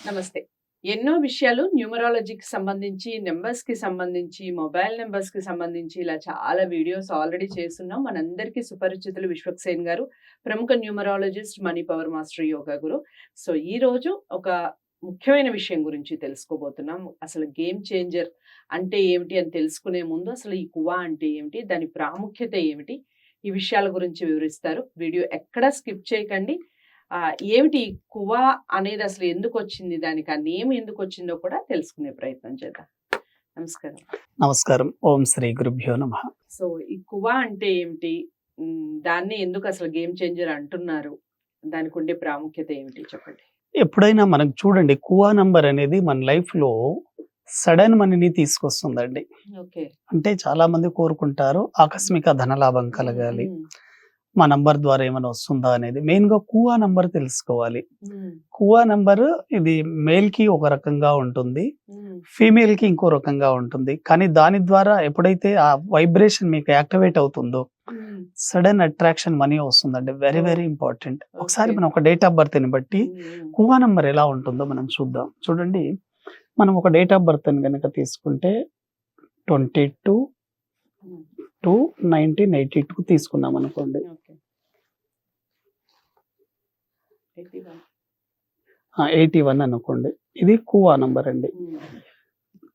నమస్తే. ఎన్నో విషయాలు న్యూమరాలజీకి సంబంధించి, నంబర్స్‌కి సంబంధించి, మొబైల్ నంబర్స్‌కి సంబంధించి ఇలా చాలా వీడియోస్ ఆల్రెడీ చేసున్నాం. మనందరికీ సుపరిచితులు విశ్వక్సేన్ గారు, ప్రముఖ numerologist, money power master, yoga guru. So, ఈరోజు ఒక ముఖ్యమైన విషయం గురించి తెలుసుకోబోతున్నాం. అసలు గేమ్ చేంజర్ అంటే ఏమిటి అని తెలుసుకునే ముందు అసలు ఈ కువా అంటే ఏమిటి? దాని ప్రాముఖ్యత ఏమిటి? ఈ విషయాల గురించి వివరిస్తారు. వీడియో ఎక్కడా స్కిప్ చేయకండి. ఏమిటి కువా అనేది అసలు ఎందుకొచ్చింది? దానికి ఆ నేమ్ ఎందుకొచ్చిందో కూడా తెలుసుకునే ప్రయత్నం చేద్దాం. నమస్కారం. నమస్కారం. ఓం శ్రీ గురుభ్యో నమః. సో, ఈ కువా అంటే ఏమిటి? దాన్ని ఎందుకు అసలు గేమ్ చేంజర్ అంటున్నారు? దానికి ఉండే ప్రాముఖ్యత ఏమిటి చెప్పండి? ఎప్పుడైనా మనకు చూడండి, కువా నంబర్ అనేది మన లైఫ్‌లో సడన్ మనీని తీసుకొస్తుందండి. ఓకే. అంటే చాలా మంది కోరుకుంటారు ఆకస్మిక ధనలాభం కలగాలి. హ్మ్. మా నంబర్ ద్వారా ఏమైనా వస్తుందా అనేది. మెయిన్‌గా కువా నంబర్ తెలుసుకోవాలి. హ్మ్. కువా నంబర్ ఇది మేల్‌కి ఒక రకంగా ఉంటుంది. హ్మ్. ఫీమేల్‌కి ఇంకో రకంగా ఉంటుంది. కానీ దాని ద్వారా ఎప్పుడైతే ఆ వైబ్రేషన్ మీకు యాక్టివేట్ అవుతుందో హ్మ్. సడన్ అట్రాక్షన్ మనీ వస్తుందండి. వెరీ ఓహ్! ఇంపార్టెంట్. ఒకసారి ఓకే. మనం ఒక డేట్ ఆఫ్ బర్త్‌ని బట్టి హ్మ్. కువా నంబర్ ఎలా ఉంటుందో మనం చూద్దాం. చూడండి, మనం ఒక డేట్ ఆఫ్ బర్త్‌ని గనక తీసుకుంటే 22 హ్మ్. 2 1982 తీసుకున్నాం అనుకోండి. ఓకే. 81. 81 అనుకోండి. ఇది కువా నంబర్ అండి. హ్మ్.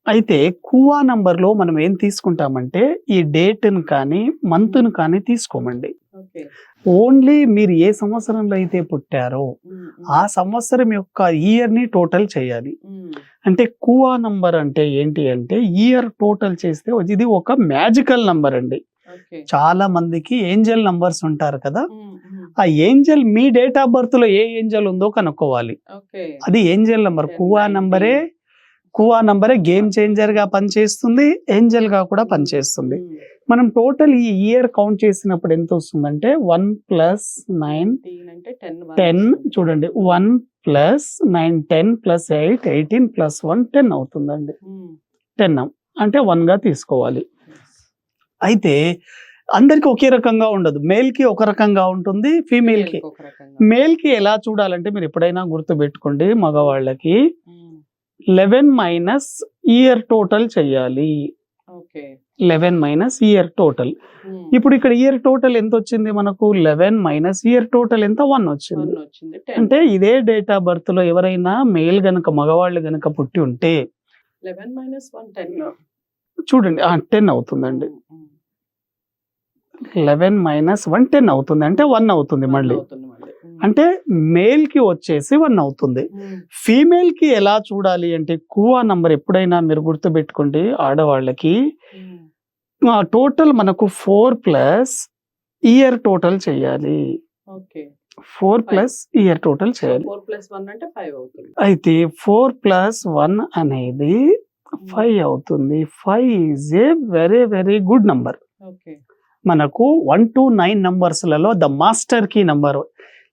అయితే కువా నంబర్‌లో మనం ఏం తీసుకుంటామంటే ఈ డేట్‌ని కానీ, మంత్‌ని కానీ తీసుకోమండి. ఓకే. ఓన్లీ మీరు ఏ సంవత్సరంలో అయితే పుట్టారో హ్మ్. ఆ సంవత్సరం యొక్క ఇయర్‌ని టోటల్ చేయాలి. హ్మ్. అంటే కువా నంబర్ అంటే ఏంటి అంటే ఇయర్ టోటల్ చేస్తే ఇది ఒక మ్యాజికల్ నంబర్ అండి. ఓకే. చాలా మందికి ఏంజెల్ నంబర్స్ ఉంటారు కదా! హ్మ్. హ్మ్. ఆ ఏంజెల్ మీ డేట్ ఆఫ్ బర్త్‌లో ఏ ఏంజెల్ ఉందో కనుక్కోవాలి. ఓకే. అది ఏంజెల్ నంబర్. 10, కువా 19. నంబరే గేమ్ చేంజర్‌గా పనిచేస్తుంది. ఏంజెల్‌గా కూడా పనిచేస్తుంది. హ్మ్. మనం టోటల్ ఈ ఇయర్ కౌంట్ చేసినప్పుడు ఎంత వస్తుందంటే 1 + 9 19 అంటే 10 10 వస్తుంది. చూడండి. 1 + 9 10 + 8 18 + 1 10 అవుతుందండి. హ్మ్. 10 అంటే 1గా తీసుకోవాలి. యెస్. అయితే అందరికి ఒకే రకంగా ఉండదు. మేల్‌కి ఒక రకంగా ఉంటుంది. ఫీమేల్‌కి. ఫీమేల్‌కి ఒక రకంగా. మేల్‌కి ఎలా చూడాలంటే మీరు ఎప్పుడైనా గుర్తుపెట్టుకోండి, మగవాళ్ళకి హ్మ్. 11 - ఇయర్ టోటల్ చేయాలి. ఓకే. 11 - year total. హ్మ్. ఇప్పుడు ఇక్కడ ఇయర్ టోటల్ ఎంతొచ్చింది మనకు? 11 - ఇయర్ టోటల్ ఎంత? 1 వచ్చింది. 1 వచ్చింది. 10. అంటే ఇదే డేట్ ఆఫ్ బర్త్‌లో ఎవరైనా మేల్ గనక మగవాళ్ళు గనక పుట్టి ఉంటే 11 - 1 10. చూడండి 10 అవుతుందండి. హ్మ్. హ్మ్. 11 - 1 10 అవుతుంది. అంటే 1 అవుతుంది 1 మళ్ళీ. అవుతుంది మళ్ళీ. హ్మ్. అంటే మేల్‌కి వచ్చేసి 1 అవుతుంది. హ్మ్. ఫీమేల్‌కి ఎలా చూడాలి అంటే కువా నంబర్ ఎప్పుడైనా మీరు గుర్తుపెట్టుకోండి, ఆడవాళ్ళకి హ్మ్. టోటల్ మనకు 4 + ఇయర్ టోటల్ చేయాలి. ఓకే. 4 + ఇయర్ టోటల్ సో, చేయాలి. 4 + 1 అంటే 5 అవుతుంది. అయితే 4 + 1 అనేది 5 అవుతుంది. 5 is a very good number. Okay. మనకు 1-9 నంబర్స్‌లలో ద మాస్టర్ కీ నంబర్.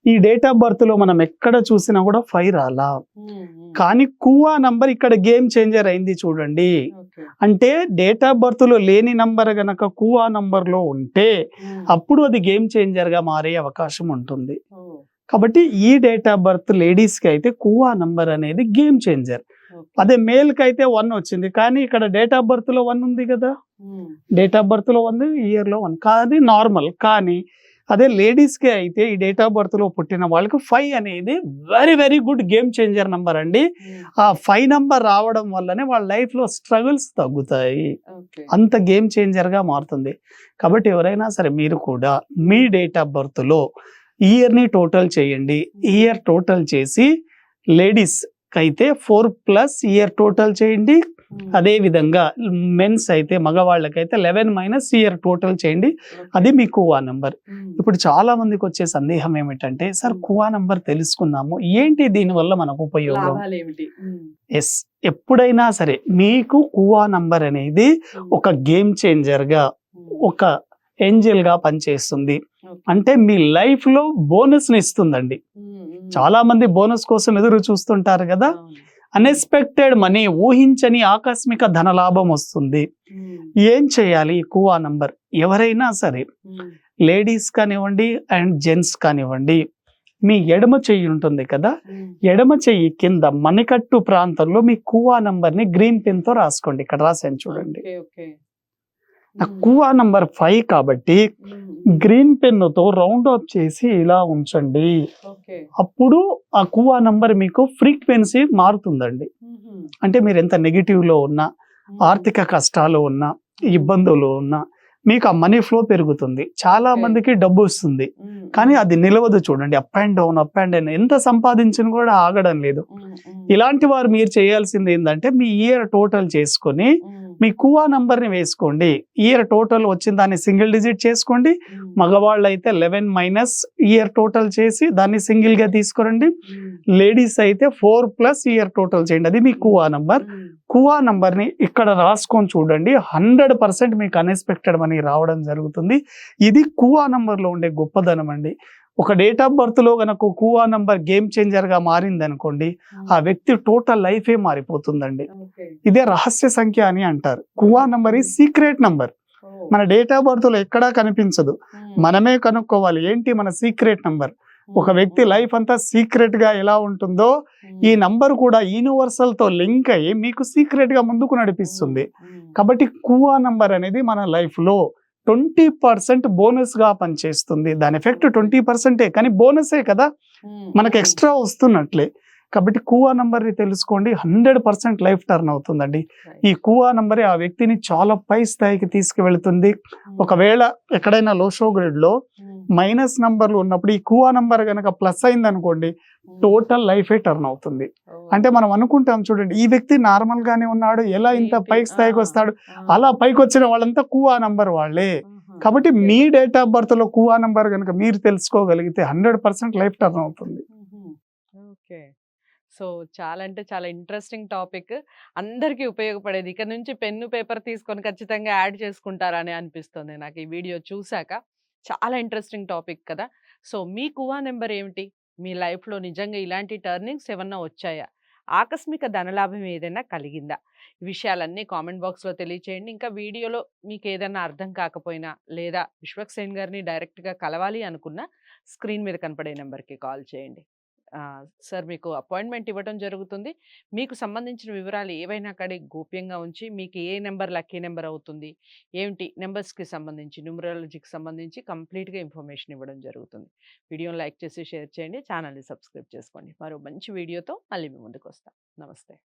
ఈ డేట్ ఆఫ్ బర్త్‌లో మనం ఎక్కడ చూసినా కూడా 5 రాలా. హ్మ్. హ్మ్. కానీ కువా నంబర్ ఇక్కడ గేమ్ చేంజర్ అయింది చూడండి. ఓకే. అంటే డేట్ ఆఫ్ బర్త్‌లో లేని నంబర్ గనక కువా నంబర్‌లో ఉంటే హ్మ్. అప్పుడు అది గేమ్ చేంజర్‌గా మారే అవకాశం ఉంటుంది. ఓహ్! కాబట్టి ఈ డేట్ ఆఫ్ బర్త్ లేడీస్‌కి అయితే కువా నంబర్ అనేది గేమ్ చేంజర్. ఓకే. అదే మేల్‌కి అయితే 1 వచ్చింది. కానీ ఇక్కడ డేట్ ఆఫ్ బర్త్‌లో 1 ఉంది కదా! హ్మ్. డేట్ ఆఫ్ బర్త్‌లో 1, ఇయర్‌లో 1 కానీ నార్మల్. కానీ అదే లేడీస్‌కి అయితే ఈ డేట్ ఆఫ్ బర్త్‌లో పుట్టిన వాళ్ళకి 5 అనేది very good game changer number అండి. హ్మ్. ఆ 5 నంబర్ రావడం వల్లనే వాళ్ళ లైఫ్‌లో స్ట్రగుల్స్ తగ్గుతాయి. ఓకే. అంత గేమ్ చేంజర్‌గా మారుతుంది. కాబట్టి ఎవరైనా సరే మీరు కూడా మీ డేట్ ఆఫ్ బర్త్‌లో ఇయర్‌ని టోటల్ చేయండి. ఇయర్ టోటల్ చేసి లేడీస్‌కైతే 4 + ఇయర్ టోటల్ చేయండి. హ్మ్. అదే విధంగా మెన్స్ అయితే మగవాళ్ళకైతే 11 - ఇయర్ టోటల్ చేయండి. ఓకే. అది మీ కువా నంబర్. హ్మ్. ఇప్పుడు చాలా మందికి వచ్చే సందేహం ఏమిటంటే, సార్ కువా నంబర్ తెలుసుకున్నాము. ఏంటి దీనివల్ల మనకు ఉపయోగం? లాభాలేమిటి? హ్మ్. యెస్. ఎప్పుడైనా సరే మీకు కువా నంబర్ అనేది హ్మ్. ఒక గేమ్ చేంజర్‌గా, హ్మ్. ఒక ఏంజెల్‌గా పనిచేస్తుంది. ఓకే. అంటే మీ లైఫ్‌లో బోనస్‌ని ఇస్తుందండి. హ్మ్. హ్మ్. చాలా మంది బోనస్ కోసం ఎదురు చూస్తుంటారు కదా! అవును. అన్‌ఎక్స్‌పెక్టెడ్ మనీ, ఊహించని ఆకస్మిక ధనలాభం వస్తుంది. హ్మ్. ఏం చేయాలి ఈ కువా నంబర్? ఎవరైనా సరే హ్మ్. లేడీస్ కానివ్వండి అండ్ జెంట్స్ కానివ్వండి, మీ ఎడమ చెయ్యి ఉంటుంది కదా, ఎడమ చెయ్యి కింద మణికట్టు ప్రాంతంలో మీ కువా నంబర్ ని గ్రీన్ పెన్ తో రాసుకోండి. ఇక్కడ రాసాను చూడండి. నా కువా నంబర్ 5 కాబట్టి గ్రీన్ పెన్ తో రౌండ్ ఆఫ్ చేసి ఇలా ఉంచండి. అప్పుడు ఆ కువా నంబర్ మీకు ఫ్రీక్వెన్సీ మారుతుందండి. అంటే మీరు ఎంత నెగిటివ్ లో ఉన్నా, ఆర్థిక కష్టాలు ఉన్నా, ఇబ్బందులు ఉన్నా మీకు ఆ మనీ ఫ్లో పెరుగుతుంది. చాలా మందికి డబ్బు వస్తుంది, కానీ అది నిలవదు. చూడండి, అప్ అండ్ డౌన్ ఎంత సంపాదించిన కూడా ఆగడం లేదు. ఇలాంటి వారు మీరు చేయాల్సింది ఏంటంటే మీ ఇయర్ టోటల్ చేసుకొని మీ కువా నంబర్ ని వేసుకోండి. ఇయర్ టోటల్ వచ్చిన దాన్ని సింగిల్ డిజిట్ చేసుకోండి. మగవాళ్ళు అయితే 11 మైనస్ ఇయర్ టోటల్ చేసి దాన్ని సింగిల్ గా తీసుకురండి. లేడీస్ అయితే 4 ప్లస్ ఇయర్ టోటల్ చేయండి. అది మీ కువా నంబర్. కువా నంబర్ ని ఇక్కడ రాసుకొని చూడండి, 100% మీకు అన్ఎక్స్పెక్టెడ్ మనీ రావడం జరుగుతుంది. ఇది కువా నంబర్ లో ఉండే గొప్పదనం అండి. ఒక డేట్ ఆఫ్ బర్త్ లో గనక కువా నంబర్ గేమ్ చేంజర్ గా మారింది అనుకోండి, ఆ వ్యక్తి టోటల్ లైఫే మారిపోతుందండి. ఇదే రహస్య సంఖ్య అని అంటారు. కువా నంబర్ ఈ సీక్రెట్ నంబర్. మన డేట్ ఆఫ్ బర్త్ లో ఎక్కడా కనిపించదు, మనమే కనుక్కోవాలి ఏంటి మన సీక్రెట్ నంబర్. ఒక వ్యక్తి లైఫ్ అంతా సీక్రెట్ గా ఎలా ఉంటుందో ఈ నంబర్ కూడా యూనివర్సల్ తో లింక్ అయ్యి మీకు సీక్రెట్ గా ముందుకు నడిపిస్తుంది. కాబట్టి కువా నంబర్ అనేది మన లైఫ్ లో 20% బోనస్ గా పనిచేస్తుంది. దాని ఎఫెక్ట్ 20%, కానీ బోనసే కదా, మనకు ఎక్స్ట్రా వస్తున్నట్లే. కాబట్టి కువా నంబర్ ని తెలుసుకోండి, 100% లైఫ్ టర్న్ అవుతుందండి. ఈ కువా నంబరే ఆ వ్యక్తిని చాలా పై స్థాయికి తీసుకువెళ్తుంది. ఒకవేళ ఎక్కడైనా లో షో గ్రేడ్ లో మైనస్ నంబర్లు ఉన్నప్పుడు ఈ కువా నంబర్ గనక ప్లస్ అయింది అనుకోండి, టోటల్ లైఫే టర్న్ అవుతుంది. అంటే మనం అనుకుంటాం చూడండి, ఈ వ్యక్తి నార్మల్ గానే ఉన్నాడు, ఎలా ఇంత పై స్థాయికి వస్తాడు, అలా పైకి వచ్చిన వాళ్ళంతా కువా నంబర్ వాళ్ళే. కాబట్టి మీ డేట్ ఆఫ్ బర్త్ లో కువా నంబర్ కనుక మీరు తెలుసుకోగలిగితే 100% లైఫ్ టర్న్ అవుతుంది. ఓకే. సో చాలా అంటే చాలా ఇంట్రెస్టింగ్ టాపిక్, అందరికీ ఉపయోగపడేది. ఇక నుంచి పెన్ను పేపర్ తీసుకొని ఖచ్చితంగా యాడ్ చేసుకుంటారని అనిపిస్తుంది నాకు ఈ వీడియో చూశాక. చాలా ఇంట్రెస్టింగ్ టాపిక్ కదా. సో మీ కువా నెంబర్ ఏమిటి? మీ లైఫ్లో నిజంగా ఇలాంటి టర్నింగ్స్ ఏమన్నా వచ్చాయా? ఆకస్మిక ధనలాభం ఏదైనా కలిగిందా? ఈ విషయాలన్నీ కామెంట్ బాక్స్లో తెలియచేయండి. ఇంకా వీడియోలో మీకు ఏదైనా అర్థం కాకపోయినా, లేదా విశ్వక్సేన్ గారిని డైరెక్ట్గా కలవాలి అనుకున్నా స్క్రీన్ మీద కనపడే నెంబర్కి కాల్ చేయండి. సార్ మీకు అపాయింట్మెంట్ ఇవ్వడం జరుగుతుంది. మీకు సంబంధించిన వివరాలు ఏవైనా కానీ గోప్యంగా ఉంచి మీకు ఏ నెంబర్ లక్కీ నెంబర్ అవుతుంది, ఏమిటి నెంబర్స్కి సంబంధించి, న్యూమరాలజీకి సంబంధించి కంప్లీట్గా ఇన్ఫర్మేషన్ ఇవ్వడం జరుగుతుంది. వీడియోని లైక్ చేసి షేర్ చేయండి, ఛానల్ని సబ్స్క్రైబ్ చేసుకోండి. మరో మంచి వీడియోతో మళ్ళీ మీ ముందుకు వస్తాం. నమస్తే.